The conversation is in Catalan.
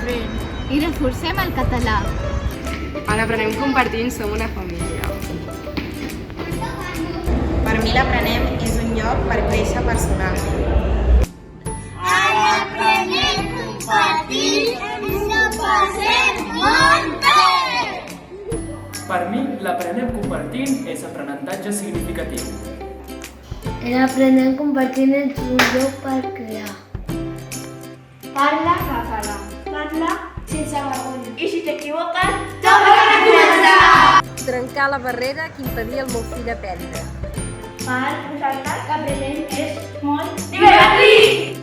aprèn i reforcem el català. En Aprenem Compartint som una família. Per mi l'Aprenem és un lloc per créixer personalment. Aprenem Compartint ens ho passem molt bé! Per mi, l'Aprenem Compartint és aprenentatge significatiu. L'Aprenem Compartint és un lloc per crear. Parla català. Parla sense vergonya. I si t'equivoques, Trencar la barrera que impedia el meu fill aprendre. per nosaltres l'Aprenem és molt divertit!